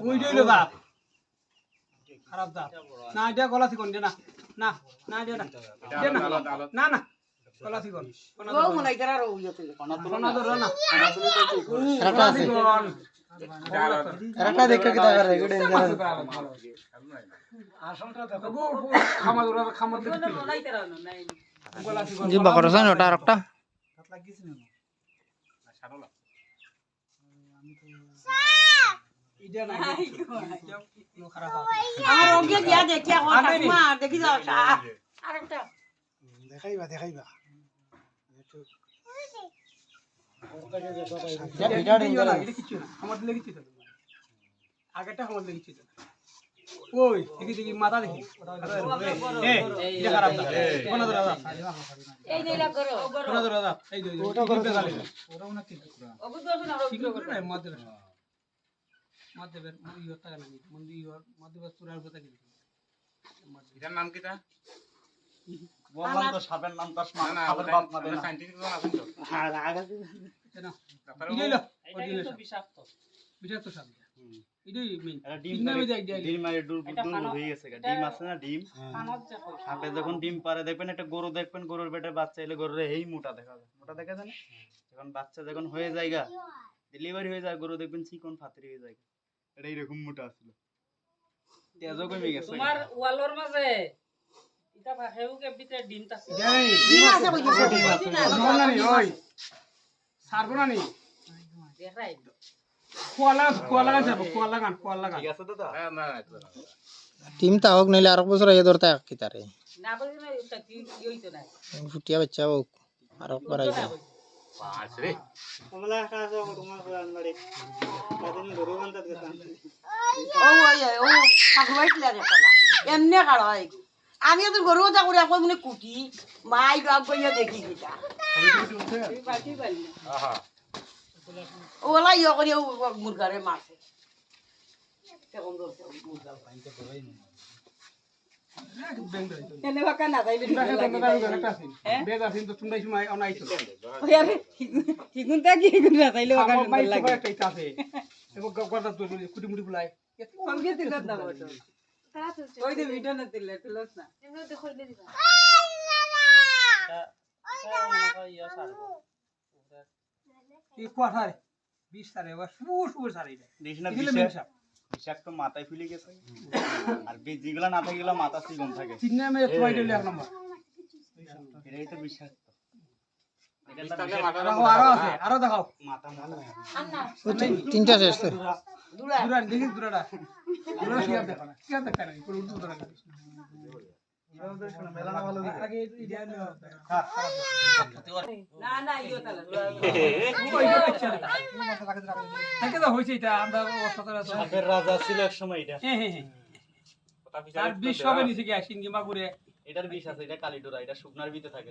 ওই দিলো দাঁত খারাপ দাঁত না এটা গলা চিকন দে না না না দে না দে না না না গলা চিকন ও মনে করা রো ইতে কোনা ধর না রাটা আছে রাটা দেখো কি দাগার রে গুড ডেঞ্জারাস আসলটা দেখো খামা ধরা খামা দেখো গলা চিকন জি বকরছন ওটা আরেকটা হাত লাগিছে না সারলা আমি তো ইডা না নো খারাপ আমার ওকে দিয়া দেখিয়া কথা মা দেখি যাও আরেকটা দেখাইবা দেখাইবা এটা ডেঞ্জারাস এটা কিছু না আমার দিলে কিছু না আগেটা আমার দিলে কিছু না ওই দেখি দেখি মাথা দেখি এটা খারাপ না কোন ধরা দাও এই দেইলা করো কোন ধরা দাও এই দুই ওটা করে গালি ওরাও না ঠিক ওগো দোছ না ঠিক করে না মধ্যে মই হতা না মন্দি মধ্যে তুরার কথা কি এটার নাম কিটা বললাম তো সাপের নাম কাশমা না খাবার বাপ না দেনা সাইন্টিফিক কোন আছে তো হ্যাঁ আগা না ইলো অরিজিনাল বিষাক্ত বিষাক্ত সাপ ইডি মেন এটা ডিম মারে দূর হয়ে গেছে ডিম আছে না ডিম সাপে যখন ডিম পারে দেখবেন একটা গরু দেখবেন গরুর পেটে বাচ্চা এলে গরুর এই মোটা দেখা যায় মোটা দেখা যায় না যখন বাচ্চা যখন হয়ে যায়গা ডেলিভারি হয়ে যায় গরু দেখবেন চিকন ফাতরি হয়ে যায় এটা এরকম মোটা ছিল তেজও কমে গেছে তোমার ওয়ালর মাঝে এটা হেউকে ভিতরে ডিমটা আছে ডিম আছে কইছে না নি ওই সারবো না নি দেখাই কোয়ালা যাব কোয়ালা গান ঠিক আছে দাদা না টিম তা হোক নইলে আর বছর এ ধরতে কি তারে না বলি না এটা কি হইতো না ফুটিয়া বাচ্চা হোক আর করাই যায় পাঁচ রে কমলা কাজ হোক তোমার কোরআন বাড়ি কদিন গরু বান্ধাত গেতাম ও ঠাকুরাইতলা দেখালা এমনে কাড়া হয় আমি তো গরু কথা করে কই মনে কুটি মাই বাপ কইয়া দেখি কিটা বাকি পারি না আহা ওলা ইয়া করে মুরগারে মারছে কেমন ধরছে মুরগা এনে বাকা না যাইলে বেগ আছে তো শুনবাই সময় অনাইছো ওই আরে হিগুনটা কি হিগুন না যাইলে বাকা না লাগে একটা আছে এবং গড়টা তো কুটি মুটি বুলাই সঙ্গে দিল না বটো ওই যে ভিডিও না দিলে তুলস না এই কোয়াঠারে 20 তারে ওয়া সুর সারি দেশ না বিষাক্ত মাথায় ফুলে গেছে আর যেগুলা না থাকে গেলা মাথা চিকন থাকে চিন্না মে তোমাই দিলে এক নম্বর এটাই তো বিষাক্ত আরো আছে আরো দেখাও মাথা মাথা তিনটা শেষ তো দুরা দেখি দুরাটা দুরা কি আর দেখো না কি আর দেখা না পুরো উল্টো দুরা মেলা না ভালো আগে ইডিয়া না না ইও তালা তাকে তো হইছে এটা আমরা অসতর আছে সাপের রাজা ছিল এক সময় এটা হ্যাঁ আর বিশ হবে নিচে কি আসিন কি মাগুরে এটার বিষ আছে এটা কালিডোরা এটা শুকনার ভিতরে থাকে